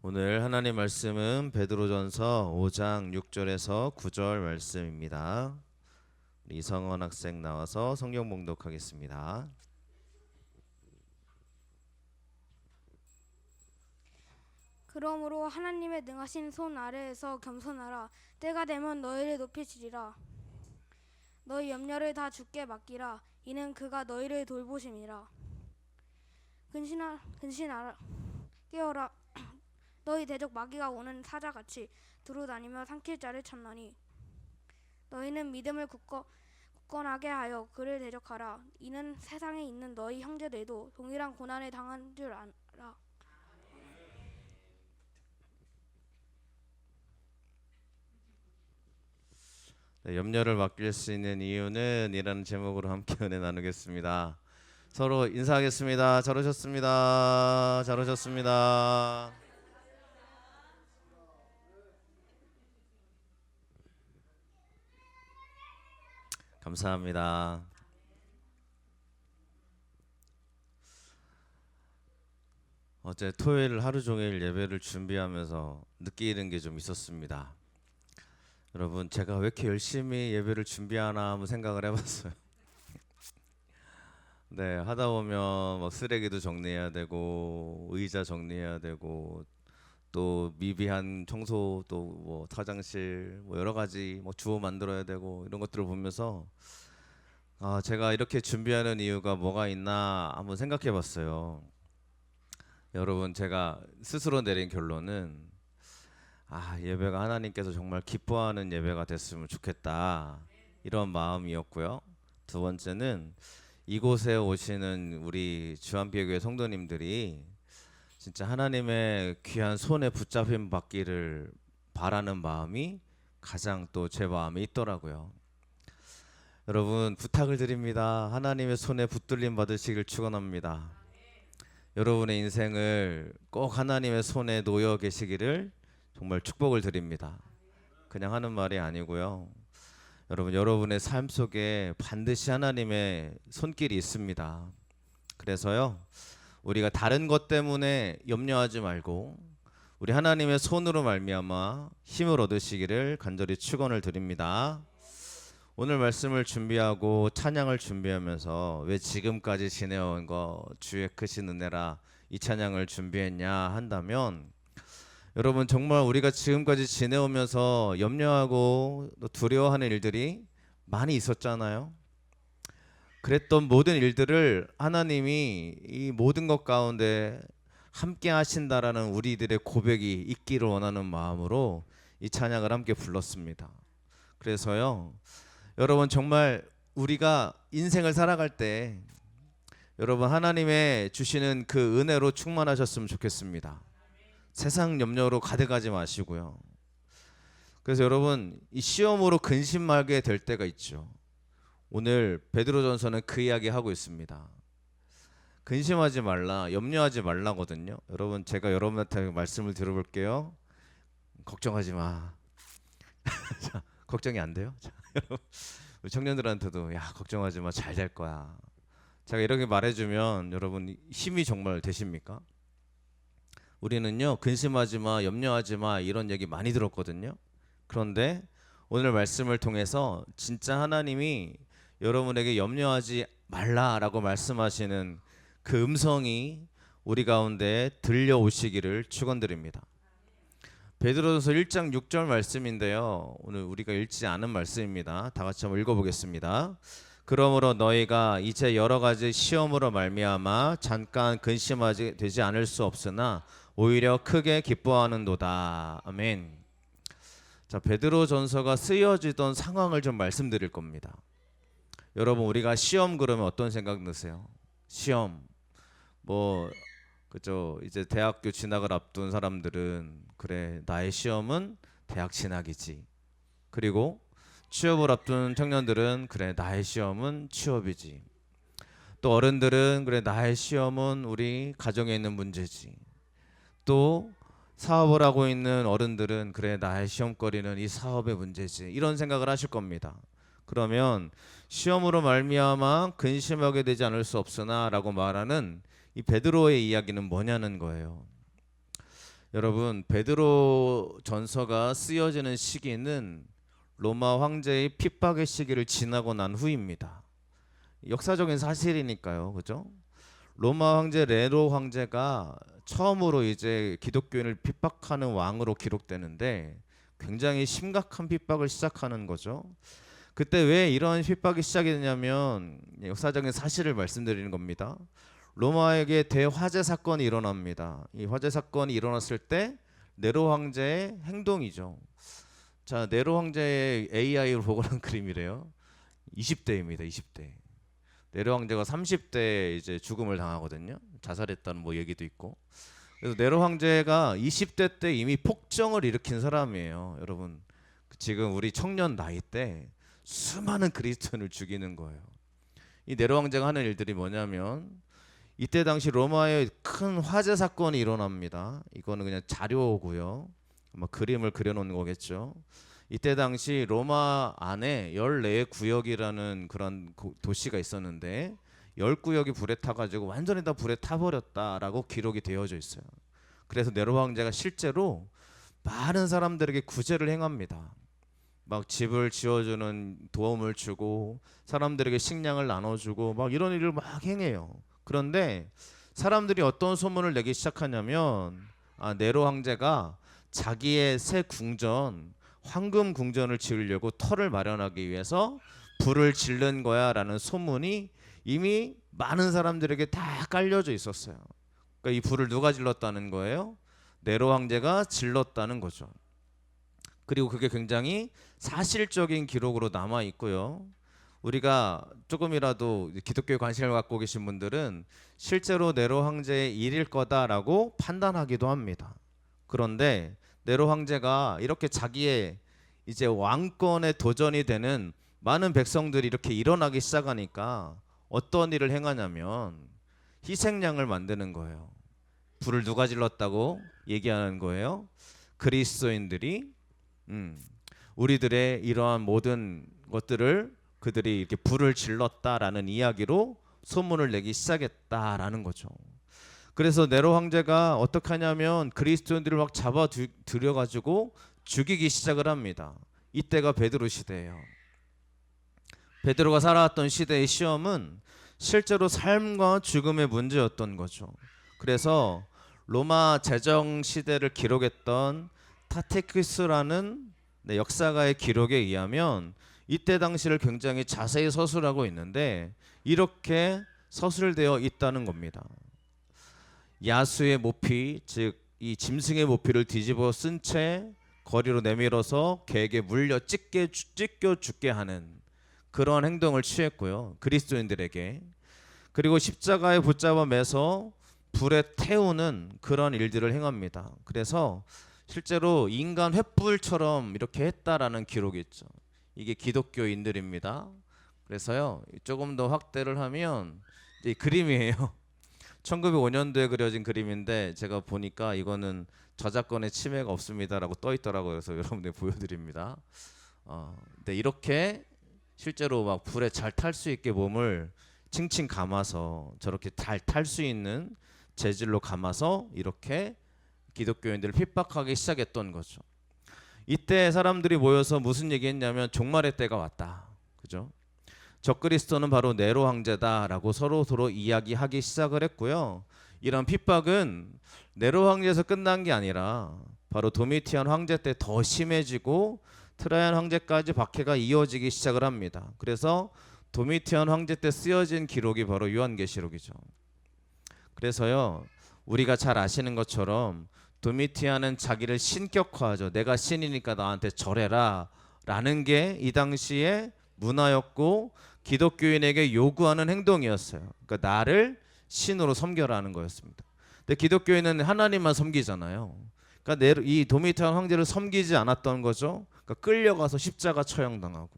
오늘 하나님 말씀은 베드로전서 5장 6절에서 9절 말씀입니다. 우리 이성원 학생 나와서 성경 봉독하겠습니다. 그러므로 하나님의 능하신 손 아래에서 겸손하라. 때가 되면 너희를 높이시리라. 너희 염려를 다 주께 맡기라. 이는 그가 너희를 돌보심이라. 근신하라. 깨어라. 너희 대적 마귀가 오는 사자같이 두루다니며 삼킬 자를 찾나니 너희는 믿음을 굳건하게 하여 그를 대적하라. 이는 세상에 있는 너희 형제들도 동일한 고난을 당한 줄 알아. 염려를 맡길 수 있는 이유는 이라는 제목으로 함께 은혜 나누겠습니다. 서로 인사하겠습니다. 잘 오셨습니다. 잘 오셨습니다. 감사합니다. 어제 토요일 하루 종일 예배를 준비하면서 느끼는 게 좀 있었습니다. 여러분, 제가 왜 이렇게 열심히 예배를 준비하나 한번 생각을 해봤어요. 네, 하다 보면 막 쓰레기도 정리해야 되고 의자 정리해야 되고 또 미비한 청소 또 뭐 화장실 뭐 여러 가지 뭐 주워 만들어야 되고 이런 것들을 보면서 제가 이렇게 준비하는 이유가 뭐가 있나 한번 생각해 봤어요. 여러분, 제가 스스로 내린 결론은 예배가 하나님께서 정말 기뻐하는 예배가 됐으면 좋겠다, 이런 마음이었고요. 두 번째는 이곳에 오시는 우리 주한비교회 성도님들이 진짜 하나님의 귀한 손에 붙잡힘 받기를 바라는 마음이 가장 또 제 마음에 있더라고요. 여러분, 부탁을 드립니다. 하나님의 손에 붙들림 받으시길 축원합니다. 여러분의 인생을 꼭 하나님의 손에 놓여 계시기를 정말 축복을 드립니다. 그냥 하는 말이 아니고요. 여러분의 삶 속에 반드시 하나님의 손길이 있습니다. 그래서요, 우리가 다른 것 때문에 염려하지 말고 우리 하나님의 손으로 말미암아 힘을 얻으시기를 간절히 축원을 드립니다. 오늘 말씀을 준비하고 찬양을 준비하면서 왜 지금까지 지내온 거 주의 크신 은혜라 이 찬양을 준비했냐 한다면, 여러분, 정말 우리가 지금까지 지내오면서 염려하고 또 두려워하는 일들이 많이 있었잖아요. 그랬던 모든 일들을 하나님이 이 모든 것 가운데 함께 하신다라는 우리들의 고백이 있기를 원하는 마음으로 이 찬양을 함께 불렀습니다. 그래서요, 여러분, 정말 우리가 인생을 살아갈 때 여러분 하나님의 주시는 그 은혜로 충만하셨으면 좋겠습니다. 세상 염려로 가득하지 마시고요. 그래서 여러분, 이 시험으로 근심하게 될 때가 있죠. 오늘 베드로전서는 그 이야기 하고 있습니다. 근심하지 말라, 염려하지 말라거든요. 여러분, 제가 여러분한테 말씀을 들어볼게요. 걱정하지 마. 자, 걱정이 안 돼요? 자, 우리 청년들한테도 걱정하지 마, 잘 될 거야. 제가 이렇게 말해주면 여러분 힘이 정말 되십니까? 우리는요, 근심하지 마, 염려하지 마, 이런 얘기 많이 들었거든요. 그런데 오늘 말씀을 통해서 진짜 하나님이 여러분에게 염려하지 말라라고 말씀하시는 그 음성이 우리 가운데 들려오시기를 축원드립니다. 베드로전서 1장 6절 말씀인데요, 오늘 우리가 읽지 않은 말씀입니다. 다 같이 한번 읽어보겠습니다. 그러므로 너희가 이제 여러 가지 시험으로 말미암아 잠깐 근심하지 되지 않을 수 없으나 오히려 크게 기뻐하는도다. 아멘. 자, 베드로전서가 쓰여지던 상황을 좀 말씀드릴 겁니다. 여러분, 우리가 시험 그러면 어떤 생각 드세요? 시험 그죠? 이제 대학교 진학을 앞둔 사람들은 그래, 나의 시험은 대학 진학이지. 그리고 취업을 앞둔 청년들은 그래, 나의 시험은 취업이지. 또 어른들은 그래, 나의 시험은 우리 가정에 있는 문제지. 또 사업을 하고 있는 어른들은 그래, 나의 시험거리는 이 사업의 문제지. 이런 생각을 하실 겁니다. 그러면 시험으로 말미암아 근심하게 되지 않을 수 없으나 라고 말하는 이 베드로의 이야기는 뭐냐는 거예요. 여러분, 베드로 전서가 쓰여지는 시기는 로마 황제의 핍박의 시기를 지나고 난 후입니다. 역사적인 사실이니까요, 그죠? 로마 황제 네로 황제가 처음으로 이제 기독교인을 핍박하는 왕으로 기록되는데 굉장히 심각한 핍박을 시작하는 거죠. 그때 왜 이런 핍박이 시작이 되냐면 역사적인 사실을 말씀드리는 겁니다. 로마에게 대화재 사건이 일어납니다. 이 화재 사건이 일어났을 때 네로 황제의 행동이죠. 자, 네로 황제의 AI로 보고난 그림이래요. 20대입니다. 20대. 네로 황제가 30대에 이제 죽음을 당하거든요. 자살했다는 뭐 얘기도 있고. 그래서 네로 황제가 20대 때 이미 폭정을 일으킨 사람이에요. 여러분, 지금 우리 청년 나이 때 수많은 그리스도인을 죽이는 거예요. 이 네로 황제가 하는 일들이 뭐냐면 이때 당시 로마에 큰 화재 사건이 일어납니다. 이거는 그냥 자료고요. 아마 그림을 그려놓은 거겠죠. 이때 당시 로마 안에 14구역이라는 그런 도시가 있었는데 10구역이 불에 타가지고 완전히 다 불에 타버렸다라고 기록이 되어져 있어요. 그래서 네로 황제가 실제로 많은 사람들에게 구제를 행합니다. 막 집을 지어주는 도움을 주고 사람들에게 식량을 나눠주고 막 이런 일을 막 행해요. 그런데 사람들이 어떤 소문을 내기 시작하냐면 네로 황제가 자기의 새 궁전 황금 궁전을 지으려고 터를 마련하기 위해서 불을 지른 거야라는 소문이 이미 많은 사람들에게 다 깔려져 있었어요. 그러니까 이 불을 누가 질렀다는 거예요? 네로 황제가 질렀다는 거죠. 그리고 그게 굉장히 사실적인 기록으로 남아 있고요. 우리가 조금이라도 기독교에 관심을 갖고 계신 분들은 실제로 네로 황제의 일일 거다라고 판단하기도 합니다. 그런데 네로 황제가 이렇게 자기의 이제 왕권에 도전이 되는 많은 백성들이 이렇게 일어나기 시작하니까 어떤 일을 행하냐면 희생양을 만드는 거예요. 불을 누가 질렀다고 얘기하는 거예요. 그리스도인들이 우리들의 이러한 모든 것들을 그들이 이렇게 불을 질렀다라는 이야기로 소문을 내기 시작했다라는 거죠. 그래서 네로 황제가 어떻게 하냐면 그리스도인들을 막 잡아 들여가지고 죽이기 시작을 합니다. 이때가 베드로 시대예요. 베드로가 살아왔던 시대의 시험은 실제로 삶과 죽음의 문제였던 거죠. 그래서 로마 제정 시대를 기록했던 타테큐스라는 역사가의 기록에 의하면 이때 당시를 굉장히 자세히 서술하고 있는데 이렇게 서술되어 있다는 겁니다. 야수의 모피, 즉 이 짐승의 모피를 뒤집어 쓴 채 거리로 내밀어서 개에게 물려 찢겨 죽게 하는 그런 행동을 취했고요. 그리스도인들에게. 그리고 십자가에 붙잡아 매서 불에 태우는 그런 일들을 행합니다. 그래서 실제로 인간 횃불처럼 이렇게 했다라는 기록이 있죠. 이게 기독교인들입니다. 그래서요, 조금 더 확대를 하면 이 그림이에요. 1905년도에 그려진 그림인데 제가 보니까 이거는 저작권의 침해가 없습니다라고 떠 있더라고요. 그래서 여러분들 보여드립니다. 근데 이렇게 실제로 막 불에 잘 탈 수 있게 몸을 칭칭 감아서 저렇게 잘 탈 수 있는 재질로 감아서 이렇게 기독교인들을 핍박하기 시작했던 거죠. 이때 사람들이 모여서 무슨 얘기했냐면 종말의 때가 왔다. 그죠? 적그리스도는 바로 네로 황제다라고 서로 이야기하기 시작을 했고요. 이런 핍박은 네로 황제에서 끝난 게 아니라 바로 도미티안 황제 때 더 심해지고 트라이안 황제까지 박해가 이어지기 시작을 합니다. 그래서 도미티안 황제 때 쓰여진 기록이 바로 요한계시록이죠. 그래서요, 우리가 잘 아시는 것처럼 도미티안은 자기를 신격화하죠. 내가 신이니까 나한테 절해라 라는 게 이 당시에 문화였고 기독교인에게 요구하는 행동이었어요. 그러니까 나를 신으로 섬겨라는 거였습니다. 근데 기독교인은 하나님만 섬기잖아요. 그러니까 이 도미티안 황제를 섬기지 않았던 거죠. 그러니까 끌려가서 십자가 처형당하고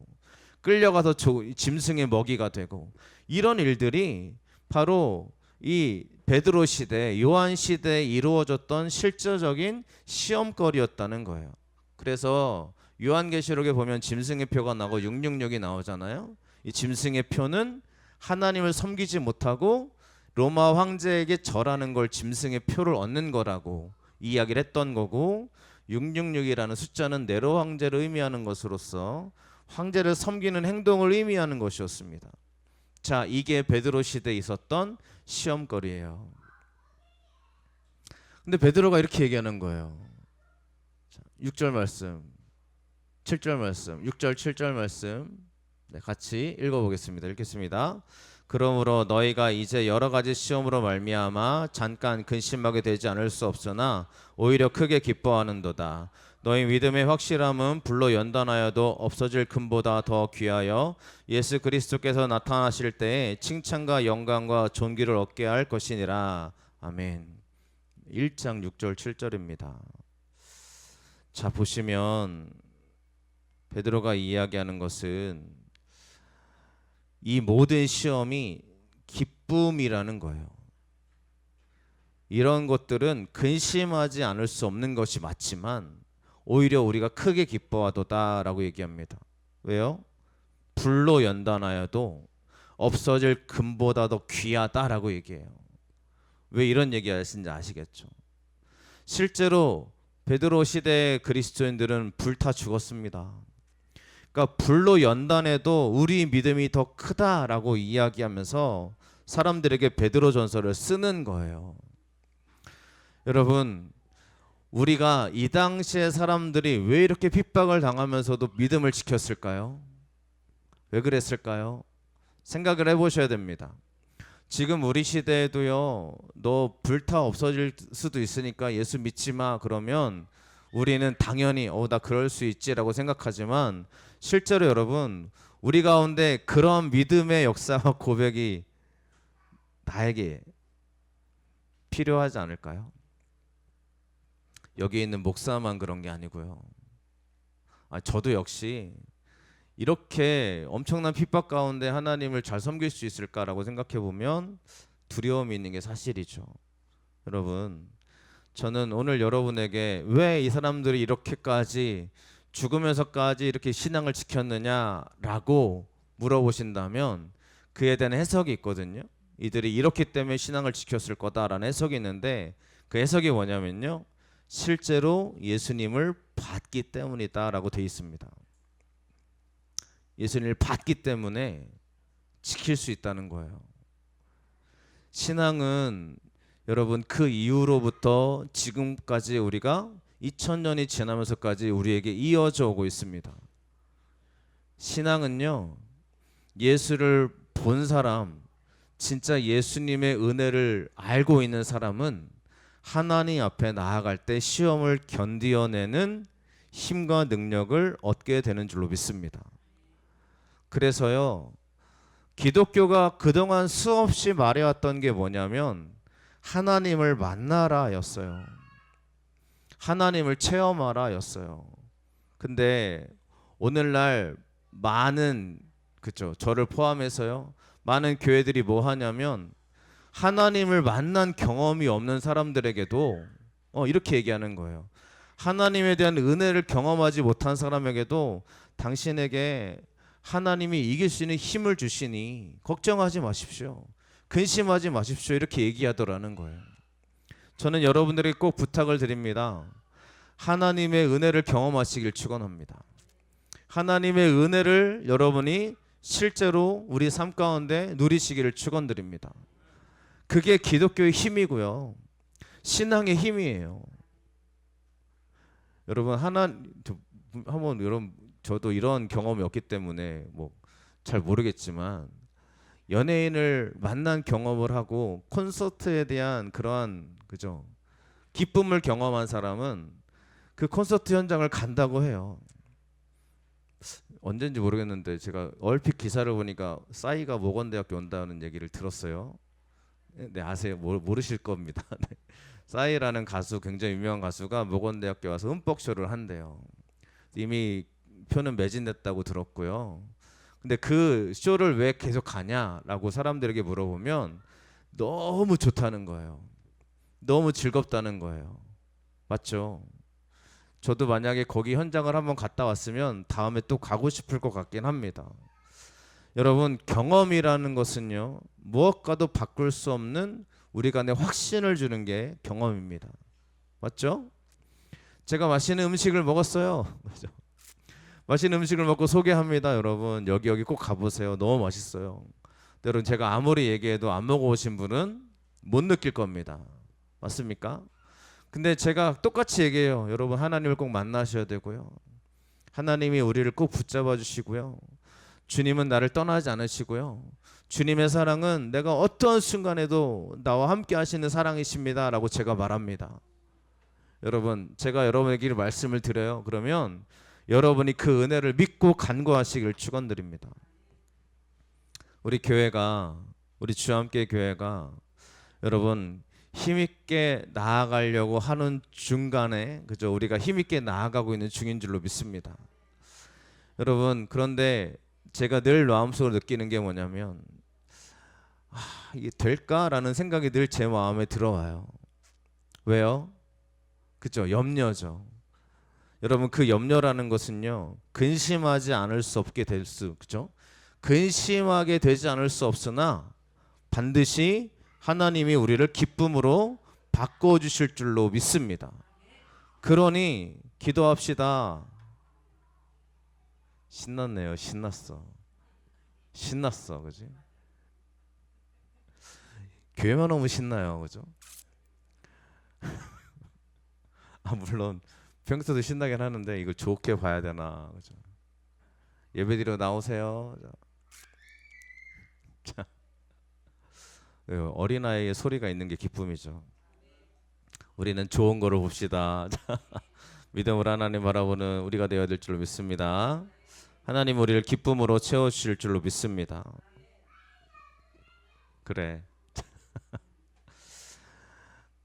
끌려가서 짐승의 먹이가 되고 이런 일들이 바로 이 베드로 시대, 요한 시대에 이루어졌던 실제적인 시험거리였다는 거예요. 그래서 요한계시록에 보면 짐승의 표가 나고 666이 나오잖아요. 이 짐승의 표는 하나님을 섬기지 못하고 로마 황제에게 절하는 걸 짐승의 표를 얻는 거라고 이야기를 했던 거고 666이라는 숫자는 네로 황제를 의미하는 것으로서 황제를 섬기는 행동을 의미하는 것이었습니다. 자, 이게 베드로 시대에 있었던 시험거리예요. 근데 베드로가 이렇게 얘기하는 거예요. 6절 말씀, 7절 말씀, 6절 7절 말씀 같이 읽어보겠습니다. 읽겠습니다. 그러므로 너희가 이제 여러 가지 시험으로 말미암아 잠깐 근심하게 되지 않을 수 없으나 오히려 크게 기뻐하는도다. 너희 믿음의 확실함은 불로 연단하여도 없어질 금보다 더 귀하여 예수 그리스도께서 나타나실 때에 칭찬과 영광과 존귀를 얻게 할 것이니라. 아멘. 1장 6절 7절입니다. 자, 보시면 베드로가 이야기하는 것은 이 모든 시험이 기쁨이라는 거예요. 이런 것들은 근심하지 않을 수 없는 것이 맞지만 오히려 우리가 크게 기뻐하도다라고 얘기합니다. 왜요? 불로 연단하여도 없어질 금보다 더 귀하다라고 얘기해요. 왜 이런 얘기 하시는지 아시겠죠? 실제로 베드로 시대의 그리스도인들은 불타 죽었습니다. 그러니까 불로 연단해도 우리 믿음이 더 크다라고 이야기하면서 사람들에게 베드로 전서를 쓰는 거예요. 여러분, 우리가 이 당시의 사람들이 왜 이렇게 핍박을 당하면서도 믿음을 지켰을까요? 왜 그랬을까요? 생각을 해보셔야 됩니다. 지금 우리 시대에도요, 너 불타 없어질 수도 있으니까 예수 믿지 마 그러면 우리는 당연히 나 그럴 수 있지라고 생각하지만 실제로 여러분, 우리 가운데 그런 믿음의 역사와 고백이 나에게 필요하지 않을까요? 여기 있는 목사만 그런 게 아니고요. 저도 역시 이렇게 엄청난 핍박 가운데 하나님을 잘 섬길 수 있을까라고 생각해 보면 두려움이 있는 게 사실이죠. 여러분, 저는 오늘 여러분에게 왜 이 사람들이 이렇게까지 죽으면서까지 이렇게 신앙을 지켰느냐라고 물어보신다면 그에 대한 해석이 있거든요. 이들이 이렇기 때문에 신앙을 지켰을 거다라는 해석이 있는데 그 해석이 뭐냐면요, 실제로 예수님을 봤기 때문이다라고 돼 있습니다. 예수님을 봤기 때문에 지킬 수 있다는 거예요. 신앙은 여러분 그 이후로부터 지금까지 우리가 2000년이 지나면서까지 우리에게 이어져 오고 있습니다. 신앙은요, 예수를 본 사람, 진짜 예수님의 은혜를 알고 있는 사람은 하나님 앞에 나아갈 때 시험을 견디어내는 힘과 능력을 얻게 되는 줄로 믿습니다. 그래서요, 기독교가 그동안 수없이 말해왔던 게 뭐냐면 하나님을 만나라 였어요. 하나님을 체험하라 였어요. 근데 오늘날 많은, 그죠, 저를 포함해서요, 많은 교회들이 뭐 하냐면 하나님을 만난 경험이 없는 사람들에게도 이렇게 얘기하는 거예요. 하나님에 대한 은혜를 경험하지 못한 사람에게도 당신에게 하나님이 이길 수 있는 힘을 주시니 걱정하지 마십시오, 근심하지 마십시오, 이렇게 얘기하더라는 거예요. 저는 여러분들에게 꼭 부탁을 드립니다. 하나님의 은혜를 경험하시길 축원합니다. 하나님의 은혜를 여러분이 실제로 우리 삶 가운데 누리시기를 축원드립니다. 그게 기독교의 힘이고요, 신앙의 힘이에요. 여러분, 한번 여러분, 저도 이런 경험이 없기 때문에 잘 모르겠지만 연예인을 만난 경험을 하고 콘서트에 대한 그러한, 그죠, 기쁨을 경험한 사람은 그 콘서트 현장을 간다고 해요. 언젠지 모르겠는데 제가 얼핏 기사를 보니까 싸이가 모건대학교 온다는 얘기를 들었어요. 네, 아세요? 모르실 겁니다. 네. 싸이라는 가수, 굉장히 유명한 가수가 모건대학교 와서 흠뻑쇼를 한대요. 이미 표는 매진됐다고 들었고요. 근데 그 쇼를 왜 계속 가냐라고 사람들에게 물어보면 너무 좋다는 거예요. 너무 즐겁다는 거예요. 맞죠? 저도 만약에 거기 현장을 한번 갔다 왔으면 다음에 또 가고 싶을 것 같긴 합니다. 여러분, 경험이라는 것은요, 무엇과도 바꿀 수 없는 우리 간에 확신을 주는 게 경험입니다. 맞죠? 제가 맛있는 음식을 먹었어요. 맞죠? 맛있는 음식을 먹고 소개합니다. 여러분 여기 꼭 가보세요. 너무 맛있어요. 여러분 제가 아무리 얘기해도 안 먹어보신 분은 못 느낄 겁니다. 맞습니까? 근데 제가 똑같이 얘기해요. 여러분 하나님을 꼭 만나셔야 되고요. 하나님이 우리를 꼭 붙잡아 주시고요. 주님은 나를 떠나지 않으시고요. 주님의 사랑은 내가 어떤 순간에도 나와 함께 하시는 사랑이십니다 라고 제가 말합니다. 여러분 제가 여러분에게 말씀을 드려요. 그러면 여러분이 그 은혜를 믿고 간구하시길 축원드립니다. 우리 교회가, 우리 주와 함께 교회가 여러분 힘있게 나아가려고 하는 중간에 그죠? 우리가 힘있게 나아가고 있는 중인 줄로 믿습니다. 여러분 그런데 제가 늘 마음속으로 느끼는 게 뭐냐면 이게 될까라는 생각이 늘 제 마음에 들어와요. 왜요? 그죠? 염려죠. 여러분 그 염려라는 것은요 근심하지 않을 수 없게 될 수, 그죠? 근심하게 되지 않을 수 없으나 반드시 하나님이 우리를 기쁨으로 바꿔주실 줄로 믿습니다. 그러니 기도합시다. 신났네요. 신났어, 그지? 교회만 오면 신나요, 그죠? 물론 평소도 신나긴 하는데 이걸 좋게 봐야 되나, 그죠? 예배드리러 나오세요. 자, 어린아이의 소리가 있는 게 기쁨이죠. 우리는 좋은 거를 봅시다. 믿음으로 하나님 바라보는 우리가 되어야 될 줄로 믿습니다. 하나님 우리를 기쁨으로 채워주실 줄로 믿습니다. 그래.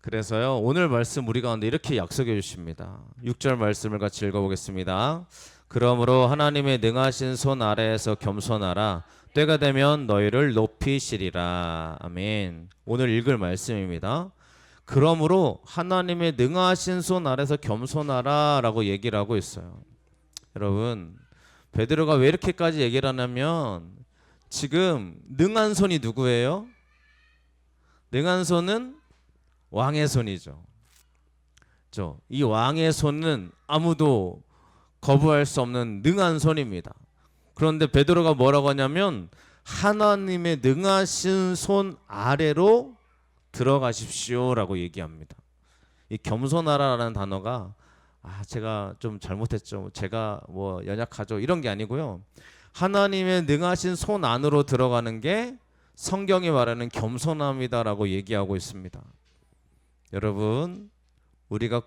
그래서요 오늘 말씀 우리 가운데 이렇게 약속해 주십니다. 6절 말씀을 같이 읽어보겠습니다. 그러므로 하나님의 능하신 손 아래에서 겸손하라. 때가 되면 너희를 높이시리라. 아멘. 오늘 읽을 말씀입니다. 그러므로 하나님의 능하신 손 아래서 겸손하라 라고 얘기를 하고 있어요. 여러분 베드로가 왜 이렇게까지 얘기를 하냐면 지금 능한 손이 누구예요? 능한 손은 왕의 손이죠. 이 왕의 손은 아무도 거부할 수 없는 능한 손입니다. 그런데 베드로가 뭐라고 하냐면 하나님의 능하신 손 아래로 들어가십시오라고 얘기합니다. 이 겸손하라라는 단어가 제가 좀 잘못했죠. 제가 뭐 연약하죠. 이런 게 아니고요. 하나님의 능하신 손 안으로 들어가는 게 성경이 말하는 겸손함이다라고 얘기하고 있습니다. 여러분 우리가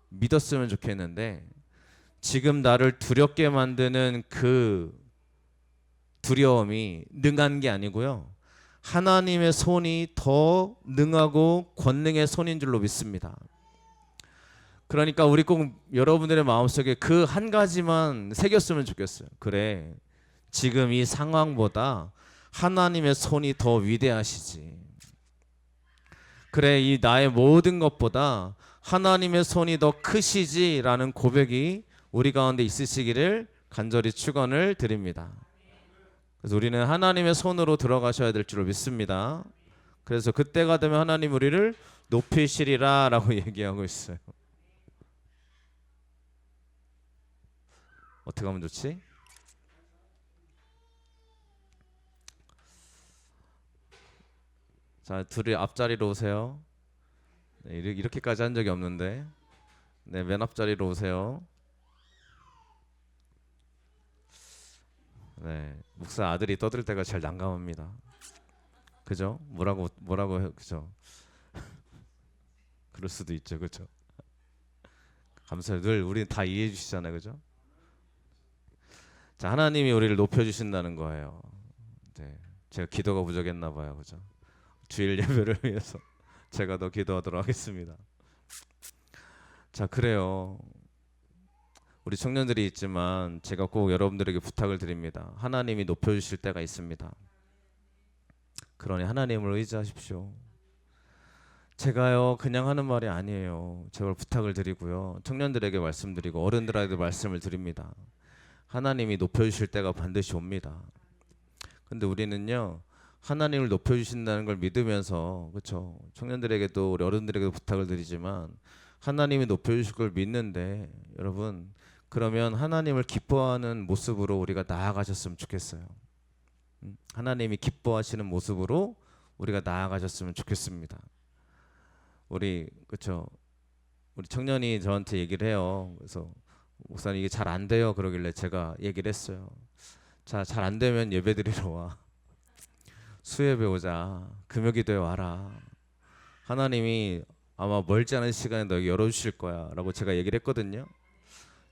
믿었으면 좋겠는데 지금 나를 두렵게 만드는 그 두려움이 능한 게 아니고요. 하나님의 손이 더 능하고 권능의 손인 줄로 믿습니다. 그러니까 우리 꼭 여러분들의 마음속에 그 한 가지만 새겼으면 좋겠어요. 그래, 지금 이 상황보다 하나님의 손이 더 위대하시지. 그래, 이 나의 모든 것보다 하나님의 손이 더 크시지라는 고백이 우리 가운데 있으시기를 간절히 축원을 드립니다. 그래서 우리는 하나님의 손으로 들어가셔야 될 줄로 믿습니다. 그래서 그때가 되면 하나님 우리를 높이시리라 라고 얘기하고 있어요. 어떻게 하면 좋지? 자, 둘이 앞자리로 오세요. 네, 이렇게까지 한 적이 없는데. 네, 맨 앞자리로 오세요. 네, 목사 아들이 떠들 때가 제일 난감합니다. 그죠? 뭐라고 해, 그죠? 그럴 수도 있죠, 그죠? 감사해요. 늘 우리 다 이해해 주시잖아요, 그죠? 자, 하나님이 우리를 높여주신다는 거예요. 네, 제가 기도가 부족했나 봐요, 그죠? 주일 예배를 위해서 제가 더 기도하도록 하겠습니다. 자, 그래요. 우리 청년들이 있지만 제가 꼭 여러분들에게 부탁을 드립니다. 하나님이 높여주실 때가 있습니다. 그러니 하나님을 의지하십시오. 제가요 그냥 하는 말이 아니에요. 제발 부탁을 드리고요. 청년들에게 말씀드리고 어른들에게 말씀을 드립니다. 하나님이 높여주실 때가 반드시 옵니다. 근데 우리는요 하나님을 높여주신다는 걸 믿으면서, 그렇죠? 청년들에게도 우리 어른들에게도 부탁을 드리지만 하나님이 높여주실 걸 믿는데 여러분 그러면 하나님을 기뻐하는 모습으로 우리가 나아가셨으면 좋겠어요. 하나님이 기뻐하시는 모습으로 우리가 나아가셨으면 좋겠습니다. 우리 그렇죠. 우리 청년이 저한테 얘기를 해요. 그래서 목사님 이게 잘 안 돼요. 그러길래 제가 얘기를 했어요. 자, 잘 안 되면 예배드리러 와. 수예배 오자. 금요기도에 와라. 하나님이 아마 멀지 않은 시간에 너에게 열어주실 거야 라고 제가 얘기를 했거든요.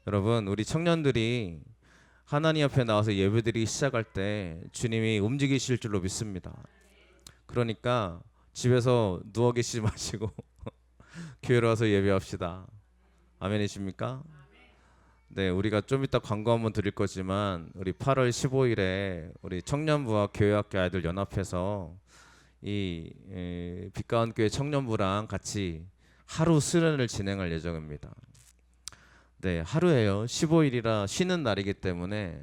여러분 우리 청년들이 하나님 앞에 나와서 예배드리기 시작할 때 주님이 움직이실 줄로 믿습니다. 그러니까 집에서 누워 계시지 마시고 교회로 와서 예배합시다. 아멘이십니까? 네, 우리가 좀 이따 광고 한번 드릴 거지만 우리 8월 15일에 우리 청년부와 교회학교 아이들 연합해서 이 빛가운 교회 청년부랑 같이 하루 수련을 진행할 예정입니다. 네, 하루예요. 15일이라 쉬는 날이기 때문에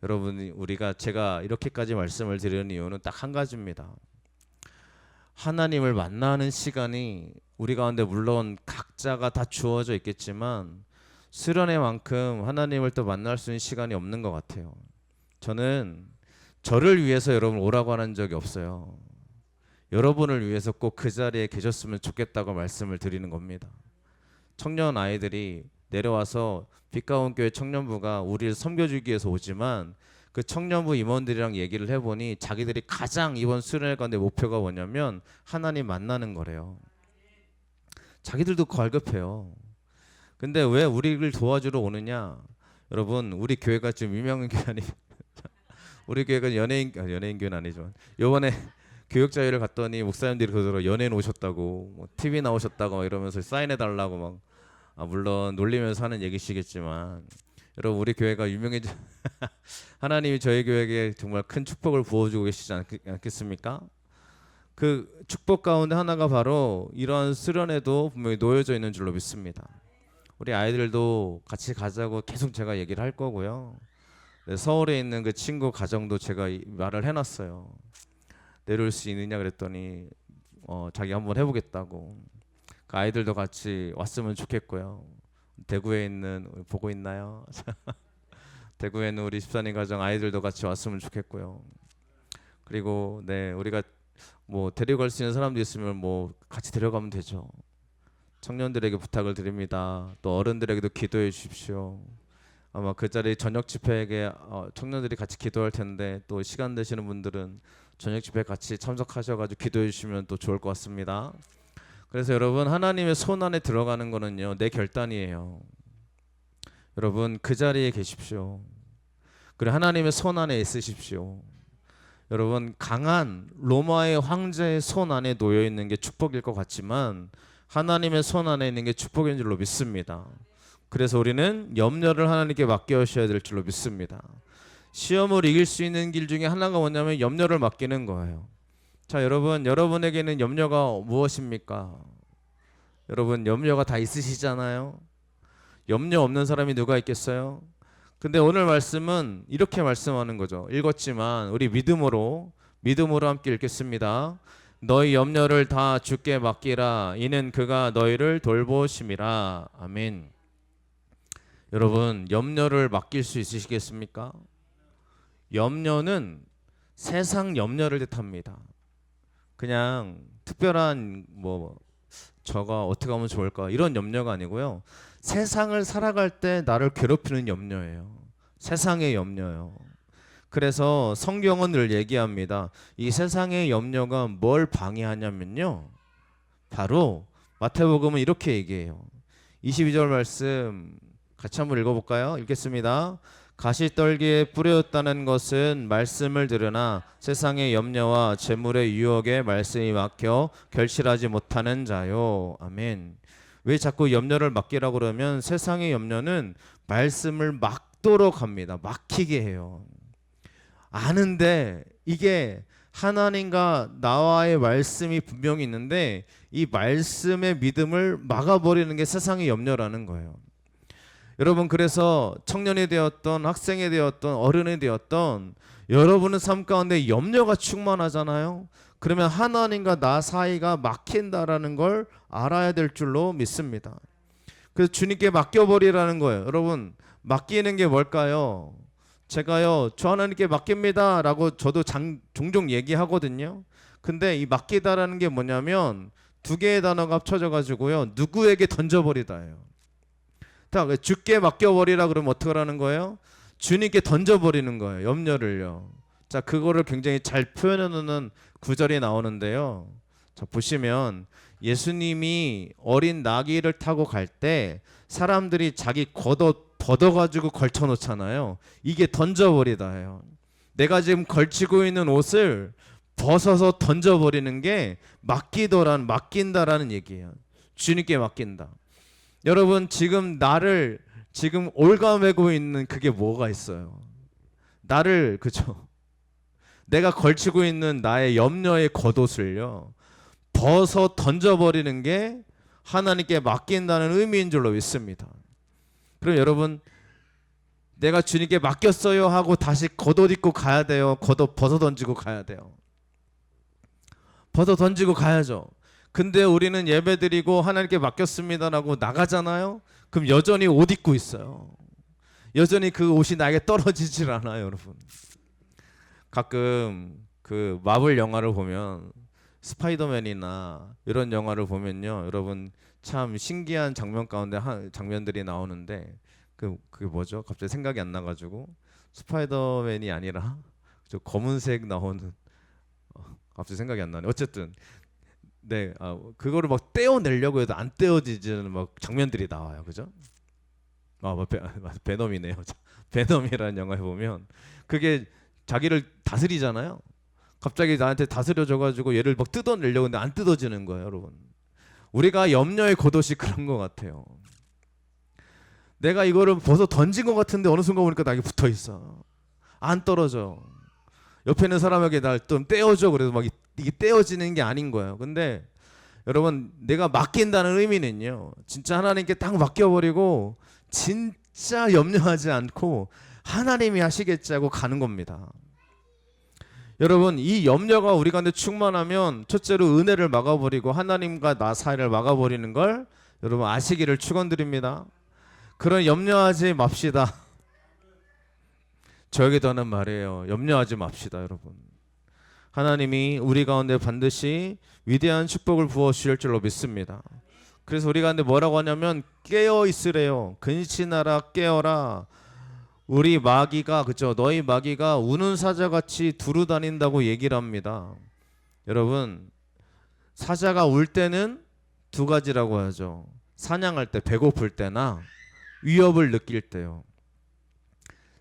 여러분이 제가 이렇게까지 말씀을 드리는 이유는 딱 한 가지입니다. 하나님을 만나는 시간이 우리 가운데 물론 각자가 다 주어져 있겠지만 수련회 만큼 하나님을 또 만날 수 있는 시간이 없는 것 같아요. 저는 저를 위해서 여러분 오라고 하는 적이 없어요. 여러분을 위해서 꼭 그 자리에 계셨으면 좋겠다고 말씀을 드리는 겁니다. 청년 아이들이 내려와서 빛가운 교회 청년부가 우리를 섬겨주기 위해서 오지만 그 청년부 임원들이랑 얘기를 해보니 자기들이 가장 이번 수련회 가운데 목표가 뭐냐면 하나님 만나는 거래요. 자기들도 갈급해요. 근데 왜 우리를 도와주러 오느냐? 여러분 우리 교회가 지금 유명한 교회 아니 우리 교회가 연예인 교회는 아니지만 요번에 교육자회를 갔더니 목사님들이 그러더라고요. 연예인 오셨다고 뭐 TV 나오셨다고 이러면서 사인해 달라고 막 물론 놀리면서 하는 얘기시겠지만 여러분 우리 교회가 유명해져 하나님이 저희 교회에게 정말 큰 축복을 부어주고 계시지 않겠습니까? 그 축복 가운데 하나가 바로 이런 수련회도 분명히 놓여져 있는 줄로 믿습니다. 우리 아이들도 같이 가자고 계속 제가 얘기를 할 거고요. 네, 서울에 있는 그 친구 가정도 제가 말을 해놨어요. 내려올 수 있느냐 그랬더니 자기 한번 해보겠다고. 그 아이들도 같이 왔으면 좋겠고요. 대구에 있는 보고 있나요? 대구에 있는 우리 집사님 가정 아이들도 같이 왔으면 좋겠고요. 그리고 네 우리가 뭐 데려갈 수 있는 사람도 있으면 뭐 같이 데려가면 되죠. 청년들에게 부탁을 드립니다. 또 어른들에게도 기도해 주십시오. 아마 그 자리 저녁 집회에게 청년들이 같이 기도할 텐데 또 시간 되시는 분들은 저녁 집회 같이 참석하셔가지고 기도해 주시면 또 좋을 것 같습니다. 그래서 여러분 하나님의 손 안에 들어가는 거는요 내 결단이에요. 여러분 그 자리에 계십시오. 그리고 하나님의 손 안에 있으십시오. 여러분 강한 로마의 황제의 손 안에 놓여 있는 게 축복일 것 같지만 하나님의 손 안에 있는 게 축복인 줄로 믿습니다. 그래서 우리는 염려를 하나님께 맡겨주셔야 될 줄로 믿습니다. 시험을 이길 수 있는 길 중에 하나가 뭐냐면 염려를 맡기는 거예요. 자 여러분 여러분에게는 염려가 무엇입니까? 여러분 염려가 다 있으시잖아요. 염려 없는 사람이 누가 있겠어요? 근데 오늘 말씀은 이렇게 말씀하는 거죠. 읽었지만 우리 믿음으로 함께 읽겠습니다. 너희 염려를 다 주께 맡기라. 이는 그가 너희를 돌보심이라. 아멘. 여러분 염려를 맡길 수 있으시겠습니까? 염려는 세상 염려를 뜻합니다. 그냥 특별한 저가 어떻게 하면 좋을까 이런 염려가 아니고요. 세상을 살아갈 때 나를 괴롭히는 염려예요. 세상의 염려요. 그래서 성경은 늘 얘기합니다. 이 세상의 염려가 뭘 방해하냐면요. 바로 마태복음은 이렇게 얘기해요. 22절 말씀 같이 한번 읽어볼까요? 읽겠습니다. 가시떨기에 뿌려졌다는 것은 말씀을 들으나 세상의 염려와 재물의 유혹에 말씀이 막혀 결실하지 못하는 자요. 아멘. 왜 자꾸 염려를 막기라고 그러면 세상의 염려는 말씀을 막도록 합니다. 막히게 해요. 아는데 이게 하나님과 나와의 말씀이 분명히 있는데 이 말씀의 믿음을 막아버리는 게 세상의 염려라는 거예요. 여러분 그래서 청년이 되었던 학생이 되었던 어른이 되었던 여러분의 삶 가운데 염려가 충만하잖아요. 그러면 하나님과 나 사이가 막힌다라는 걸 알아야 될 줄로 믿습니다. 그래서 주님께 맡겨버리라는 거예요. 여러분, 맡기는 게 뭘까요? 제가요, 저 하나님께 맡깁니다 라고 저도 종종 얘기하거든요. 근데 이 맡기다라는 게 뭐냐면 두 개의 단어가 합쳐져 가지고요, 누구에게 던져버리다예요. 주께 맡겨버리라 그러면 어떻게 하라는 거예요? 주님께 던져버리는 거예요, 염려를요. 자, 그거를 굉장히 잘 표현해 놓는 구절이 나오는데요. 자, 보시면 예수님이 어린 나귀를 타고 갈 때 사람들이 자기 겉옷 벗어가지고 걸쳐놓잖아요. 이게 던져버리다예요. 내가 지금 걸치고 있는 옷을 벗어서 던져버리는 게 맡긴다라는 얘기예요. 주님께 맡긴다. 여러분, 지금 나를 지금 올가매고 있는 그게 뭐가 있어요? 나를, 그죠? 내가 걸치고 있는 나의 염려의 겉옷을요, 벗어 던져버리는 게 하나님께 맡긴다는 의미인 줄로 믿습니다. 그럼 여러분, 내가 주님께 맡겼어요 하고 다시 겉옷 입고 가야 돼요? 겉옷 벗어 던지고 가야 돼요? 벗어 던지고 가야죠. 근데 우리는 예배드리고 하나님께 맡겼습니다라고 나가잖아요. 그럼 여전히 옷 입고 있어요. 여전히 그 옷이 나에게 떨어지질 않아요, 여러분. 가끔 그 마블 영화를 보면, 스파이더맨이나 이런 영화를 보면요, 여러분 참 신기한 장면 가운데 장면들이 나오는데, 그게 뭐죠? 갑자기 생각이 안 나가지고, 스파이더맨이 아니라 저 검은색 나오는, 갑자기 생각이 안 나네. 어쨌든 네, 그거를 막 떼어내려고 해도 안 떼어지는 막 장면들이 나와요, 그죠? 베놈이네요. 베놈이라는 영화에 보면 그게 자기를 다스리잖아요. 갑자기 나한테 다스려져가지고 얘를 막 뜯어내려고 하는데 안 뜯어지는 거예요, 여러분. 우리가 염려의 겉옷이 그런 것 같아요. 내가 이거를 벗어 던진 것 같은데 어느 순간 보니까 나에게 붙어 있어. 안 떨어져. 옆에 있는 사람에게 날 좀 떼어줘. 그래서 막 이게 떼어지는 게 아닌 거예요. 근데 여러분, 내가 맡긴다는 의미는요, 진짜 하나님께 딱 맡겨버리고 진짜 염려하지 않고 하나님이 하시겠지 하고 가는 겁니다. 여러분, 이 염려가 우리 가운데 충만하면 첫째로 은혜를 막아버리고 하나님과 나 사이를 막아버리는 걸 여러분 아시기를 축원드립니다. 그런 염려하지 맙시다. 저에게도 하는 말이에요. 염려하지 맙시다, 여러분. 하나님이 우리 가운데 반드시 위대한 축복을 부어 주실 줄로 믿습니다. 그래서 우리 가운데 뭐라고 하냐면 깨어 있으래요. 근신하라, 깨어라. 우리 마귀가, 그죠? 너희 마귀가 우는 사자같이 두루 다닌다고 얘기를 합니다. 여러분, 사자가 울 때는 두 가지라고 하죠. 사냥할 때, 배고플 때나 위협을 느낄 때요.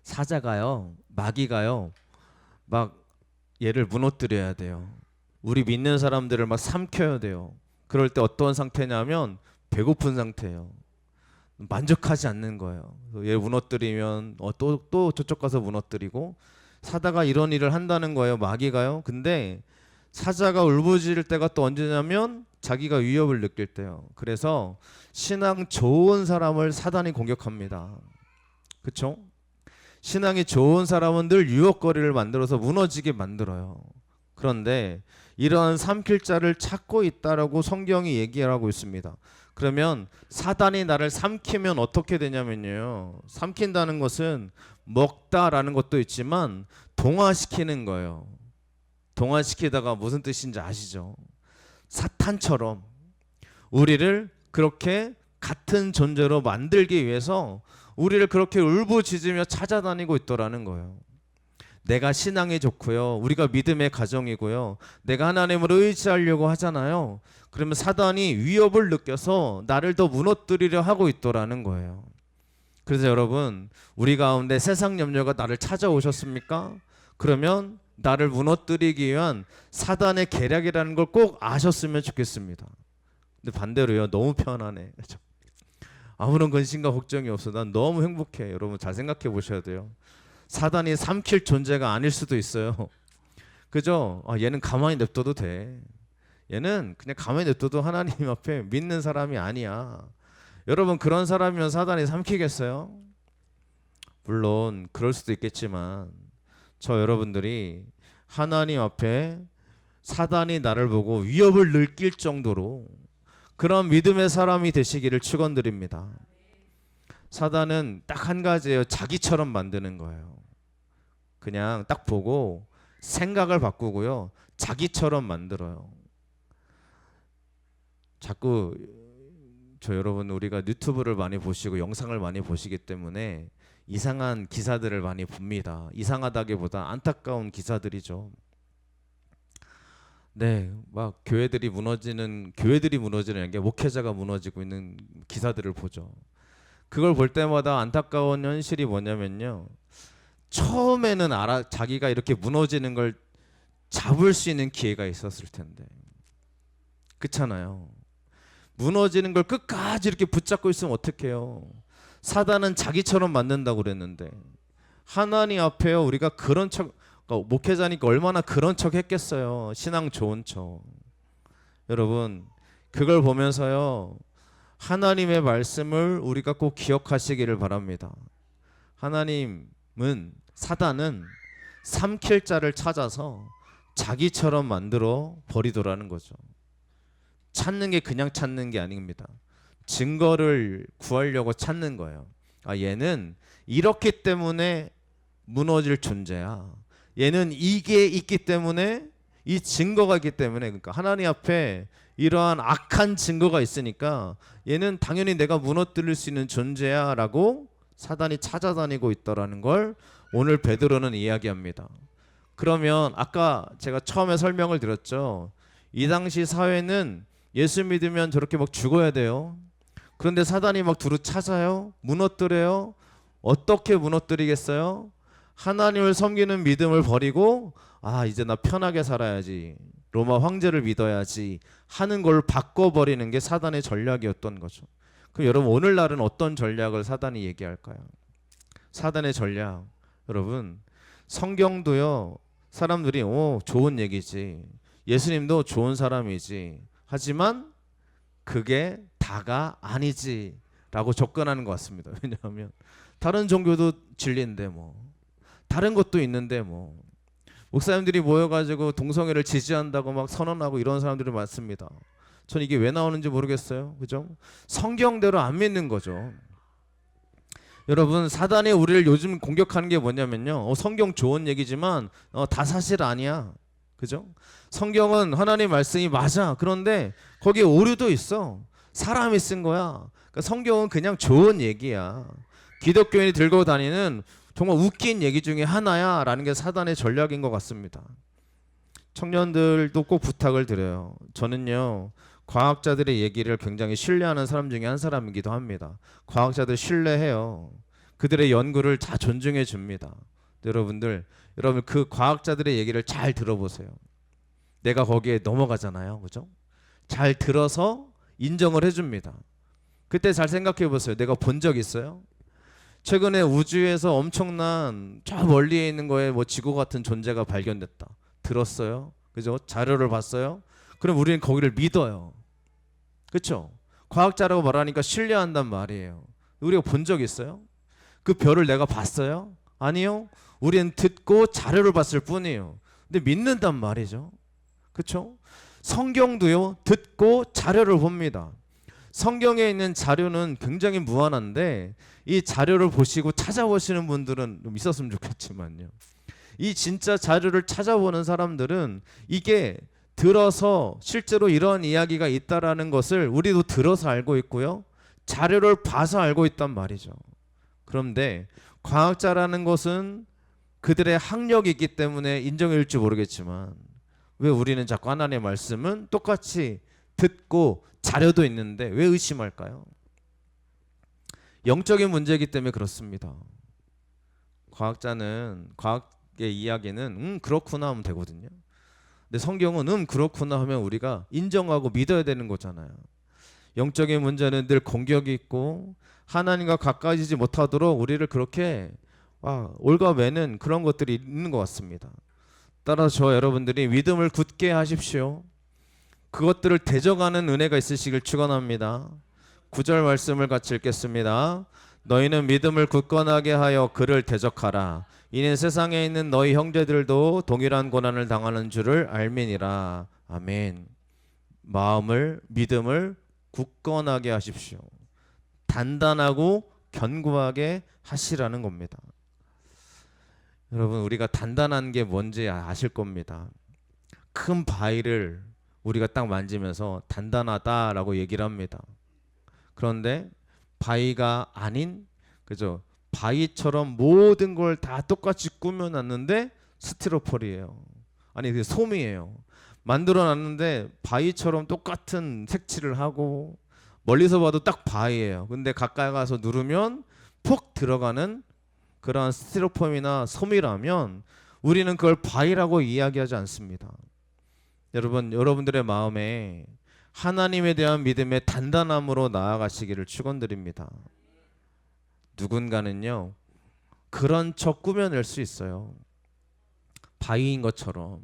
사자가요, 마귀가요, 막 얘를 무너뜨려야 돼요. 우리 믿는 사람들을 막 삼켜야 돼요. 그럴 때 어떤 상태냐면 배고픈 상태예요. 만족하지 않는 거예요. 얘를 무너뜨리면 또 저쪽 가서 무너뜨리고, 사다가 이런 일을 한다는 거예요, 마귀가요. 근데 사자가 울부짖을 때가 또 언제냐면 자기가 위협을 느낄 때요. 그래서 신앙 좋은 사람을 사단이 공격합니다. 그렇죠? 신앙이 좋은 사람은 늘 유혹거리를 만들어서 무너지게 만들어요. 그런데 이러한 삼킬 자를 찾고 있다라고 성경이 얘기하고 있습니다. 그러면 사단이 나를 삼키면 어떻게 되냐면요, 삼킨다는 것은 먹다라는 것도 있지만 동화시키는 거예요. 동화시키다가 무슨 뜻인지 아시죠? 사탄처럼 우리를 그렇게 같은 존재로 만들기 위해서 우리를 그렇게 울부짖으며 찾아다니고 있더라는 거예요. 내가 신앙이 좋고요, 우리가 믿음의 가정이고요, 내가 하나님을 의지하려고 하잖아요. 그러면 사단이 위협을 느껴서 나를 더 무너뜨리려 하고 있더라는 거예요. 그래서 여러분, 우리 가운데 세상 염려가 나를 찾아오셨습니까? 그러면 나를 무너뜨리기 위한 사단의 계략이라는 걸 꼭 아셨으면 좋겠습니다. 근데 반대로요, 너무 편안해. 아무런 근심과 걱정이 없어. 난 너무 행복해. 여러분 잘 생각해 보셔야 돼요. 사단이 삼킬 존재가 아닐 수도 있어요. 그죠? 얘는 가만히 냅둬도 돼. 얘는 그냥 가만히 냅둬도 하나님 앞에 믿는 사람이 아니야. 여러분, 그런 사람이면 사단이 삼키겠어요? 물론 그럴 수도 있겠지만, 저 여러분들이 하나님 앞에 사단이 나를 보고 위협을 느낄 정도로 그런 믿음의 사람이 되시기를 축원드립니다. 사단은 딱 한 가지예요. 자기처럼 만드는 거예요. 그냥 딱 보고 생각을 바꾸고요. 자기처럼 만들어요. 자꾸 여러분 우리가 유튜브를 많이 보시고 영상을 많이 보시기 때문에 이상한 기사들을 많이 봅니다. 이상하다기보다 안타까운 기사들이죠. 네, 막 교회들이 무너지는 게 목회자가 무너지고 있는 기사들을 보죠. 그걸 볼 때마다 안타까운 현실이 뭐냐면요. 처음에는 자기가 이렇게 무너지는 걸 잡을 수 있는 기회가 있었을 텐데. 그렇잖아요. 무너지는 걸 끝까지 이렇게 붙잡고 있으면 어떡해요. 사단은 자기처럼 만든다고 그랬는데 하나님 앞에요. 우리가 그런 척 목회자니까 얼마나 그런 척 했겠어요. 신앙 좋은 척. 여러분 그걸 보면서요. 하나님의 말씀을 우리가 꼭 기억하시기를 바랍니다. 사단은 삼킬 자를 찾아서 자기처럼 만들어 버리더라는 거죠. 찾는 게 그냥 찾는 게 아닙니다. 증거를 구하려고 찾는 거예요. 얘는 이렇기 때문에 무너질 존재야. 얘는 이게 있기 때문에 이 증거가 있기 때문에 그러니까 하나님 앞에 이러한 악한 증거가 있으니까 얘는 당연히 내가 무너뜨릴 수 있는 존재야 라고 사단이 찾아다니고 있더라는 걸 오늘 베드로는 이야기합니다. 그러면 아까 제가 처음에 설명을 드렸죠. 이 당시 사회는 예수 믿으면 저렇게 막 죽어야 돼요. 그런데 사단이 막 두루 찾아요. 무너뜨려요. 어떻게 무너뜨리겠어요? 하나님을 섬기는 믿음을 버리고 이제 나 편하게 살아야지. 로마 황제를 믿어야지 하는 걸 바꿔버리는 게 사단의 전략이었던 거죠. 그럼 여러분 오늘날은 어떤 전략을 사단이 얘기할까요? 사단의 전략 여러분 성경도요 사람들이 좋은 얘기지 예수님도 좋은 사람이지 하지만 그게 다가 아니지 라고 접근하는 것 같습니다. 왜냐하면 다른 종교도 진리인데 다른 것도 있는데 목사님들이 모여가지고 동성애를 지지한다고 막 선언하고 이런 사람들이 많습니다. 전 이게 왜 나오는지 모르겠어요. 그죠? 성경대로 안 믿는 거죠. 여러분 사단이 우리를 요즘 공격하는 게 뭐냐면요. 성경 좋은 얘기지만 다 사실 아니야. 그죠? 성경은 하나님 말씀이 맞아. 그런데 거기에 오류도 있어. 사람이 쓴 거야. 그러니까 성경은 그냥 좋은 얘기야. 기독교인이 들고 다니는 정말 웃긴 얘기 중에 하나야 라는 게 사단의 전략인 것 같습니다. 청년들도 꼭 부탁을 드려요. 저는요 과학자들의 얘기를 굉장히 신뢰하는 사람 중에 한 사람이기도 합니다. 과학자들 신뢰해요. 그들의 연구를 다 존중해 줍니다. 여러분 그 과학자들의 얘기를 잘 들어보세요. 내가 거기에 넘어가잖아요. 그죠? 잘 들어서 인정을 해줍니다. 그때 잘 생각해 보세요. 내가 본 적 있어요? 최근에 우주에서 엄청난 저 멀리에 있는 거에 지구 같은 존재가 발견됐다. 들었어요? 그죠? 자료를 봤어요? 그럼 우리는 거기를 믿어요. 그렇죠? 과학자라고 말하니까 신뢰한단 말이에요. 우리가 본 적 있어요? 그 별을 내가 봤어요? 아니요. 우리는 듣고 자료를 봤을 뿐이에요. 근데 믿는단 말이죠. 그렇죠? 성경도요. 듣고 자료를 봅니다. 성경에 있는 자료는 굉장히 무한한데 이 자료를 보시고 찾아보시는 분들은 좀 있었으면 좋겠지만요. 이 진짜 자료를 찾아보는 사람들은 이게 들어서 실제로 이런 이야기가 있다라는 것을 우리도 들어서 알고 있고요. 자료를 봐서 알고 있단 말이죠. 그런데 과학자라는 것은 그들의 학력이 있기 때문에 인정일지 모르겠지만 왜 우리는 자꾸 하나님의 말씀은 똑같이 듣고 자료도 있는데 왜 의심할까요? 영적인 문제이기 때문에 그렇습니다. 과학의 이야기는 그렇구나 하면 되거든요. 근데 성경은 그렇구나 하면 우리가 인정하고 믿어야 되는 거잖아요. 영적인 문제는 늘 공격이 있고 하나님과 가까이지지 못하도록 우리를 그렇게 올가매는 그런 것들이 있는 것 같습니다. 따라서 저와 여러분들이 믿음을 굳게 하십시오. 그것들을 대적하는 은혜가 있으시길 축원합니다. 9절 말씀을 같이 읽겠습니다. 너희는 믿음을 굳건하게 하여 그를 대적하라. 이는 세상에 있는 너희 형제들도 동일한 고난을 당하는 줄을 알미니라. 아멘. 믿음을 굳건하게 하십시오. 단단하고 견고하게 하시라는 겁니다. 여러분, 우리가 단단한 게 뭔지 아실 겁니다. 큰 바위를 우리가 딱 만지면서 단단하다라고 얘기를 합니다. 그런데 바위가 아닌, 그죠? 바위처럼 모든 걸 다 똑같이 꾸며놨는데 스티로폴이에요. 아니, 그 솜이에요. 만들어놨는데 바위처럼 똑같은 색칠을 하고 멀리서 봐도 딱 바위예요. 근데 가까이 가서 누르면 푹 들어가는 그러한 스티로폼이나 솜이라면 우리는 그걸 바위라고 이야기하지 않습니다. 여러분, 여러분들의 마음에 하나님에 대한 믿음의 단단함으로 나아가시기를 축원드립니다. 누군가는요, 그런 척 꾸며낼 수 있어요. 바위인 것처럼,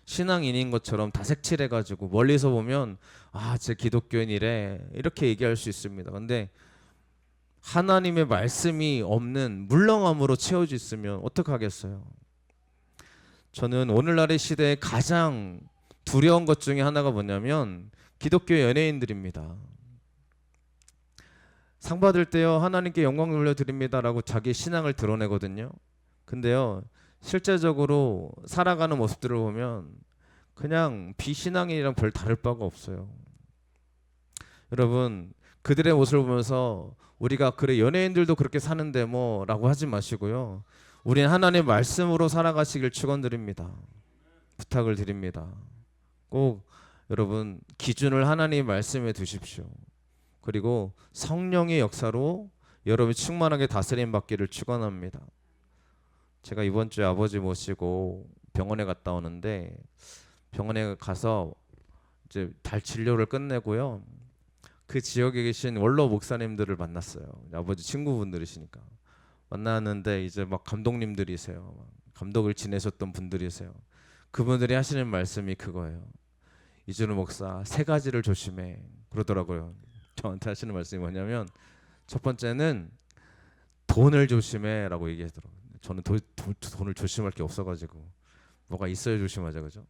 신앙인인 것처럼 다 색칠해가지고 멀리서 보면 아, 제 기독교인이래 이렇게 얘기할 수 있습니다. 근데 하나님의 말씀이 없는 물렁함으로 채워져 있으면 어떡하겠어요? 저는 오늘날의 시대에 가장 두려운 것 중에 하나가 뭐냐면 기독교 연예인들입니다. 상 받을 때요, 하나님께 영광 돌려드립니다라고 자기 신앙을 드러내거든요. 근데요, 실제적으로 살아가는 모습들을 보면 그냥 비신앙인이랑 별 다를 바가 없어요. 여러분, 그들의 모습을 보면서 우리가 그래 연예인들도 그렇게 사는데 뭐라고 하지 마시고요. 우리는 하나님의 말씀으로 살아가시길 축원드립니다. 부탁을 드립니다. 꼭 여러분 기준을 하나님의 말씀에 두십시오. 그리고 성령의 역사로 여러분이 충만하게 다스림 받기를 축원합니다. 제가 이번 주에 아버지 모시고 병원에 갔다 오는데 병원에 가서 이제 달 진료를 끝내고요. 그 지역에 계신 원로 목사님들을 만났어요. 아버지 친구분들이시니까. 만났는데 이제 막 감독님들이세요. 감독을 지내셨던 분들이세요. 그분들이 하시는 말씀이 그거예요. 이준우 목사, 세 가지를 조심해 그러더라고요. 저한테 하시는 말씀이 뭐냐면 첫 번째는 돈을 조심해라고 얘기하더라고요. 저는 돈을 조심할 게 없어가지고 뭐가 있어야 조심하자, 그죠?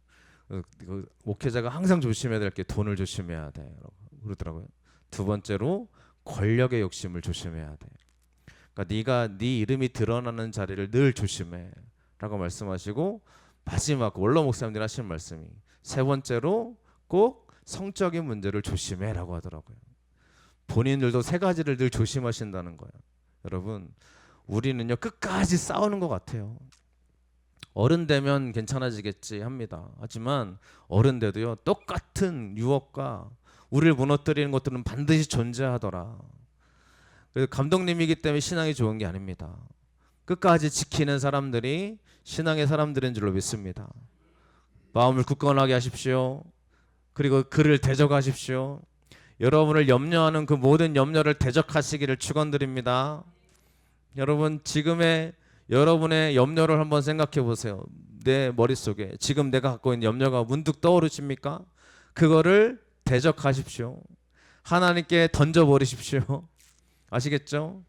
목회자가 항상 조심해야 될 게 돈을 조심해야 돼 그러더라고요. 두 번째로 권력의 욕심을 조심해야 돼. 그러니까 네가 네 이름이 드러나는 자리를 늘 조심해라고 말씀하시고, 마지막 원로 목사님들이 하시는 말씀이 세 번째로 꼭 성적인 문제를 조심해라고 하더라고요. 본인들도 세 가지를 늘 조심하신다는 거예요. 여러분, 우리는요 끝까지 싸우는 것 같아요. 어른 되면 괜찮아지겠지 합니다. 하지만 어른 돼도요 똑같은 유혹과 우리를 무너뜨리는 것들은 반드시 존재하더라. 그래서 감독님이기 때문에 신앙이 좋은 게 아닙니다. 끝까지 지키는 사람들이 신앙의 사람들인 줄로 믿습니다. 마음을 굳건하게 하십시오. 그리고 그를 대적하십시오. 여러분을 염려하는 그 모든 염려를 대적하시기를 축원드립니다. 여러분, 지금의 여러분의 염려를 한번 생각해 보세요. 내 머릿속에 지금 내가 갖고 있는 염려가 문득 떠오르십니까? 그거를 대적하십시오. 하나님께 던져버리십시오. 아시겠죠?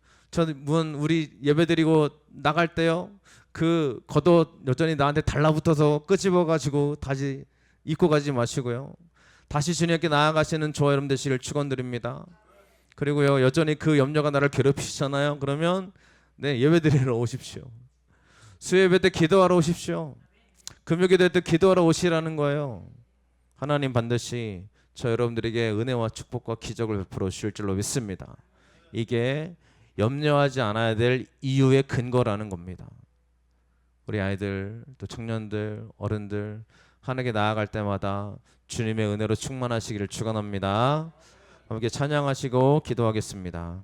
우리 예배드리고 나갈 때요, 그 겉옷 여전히 나한테 달라붙어서 끄집어가지고 다시 입고 가지 마시고요. 다시 주님께 나아가시는 저와 여러분 되시길 축원드립니다. 그리고요, 여전히 그 염려가 나를 괴롭히시잖아요. 그러면 예배드리러 오십시오. 수요예배 때 기도하러 오십시오. 금요기도 때 기도하러 오시라는 거예요. 하나님 반드시 저 여러분들에게 은혜와 축복과 기적을 베풀어 주실 줄로 믿습니다. 이게 염려하지 않아야 될 이유의 근거라는 겁니다. 우리 아이들, 또 청년들, 어른들 하나님께 나아갈 때마다 주님의 은혜로 충만하시기를 축원합니다. 함께 찬양하시고 기도하겠습니다.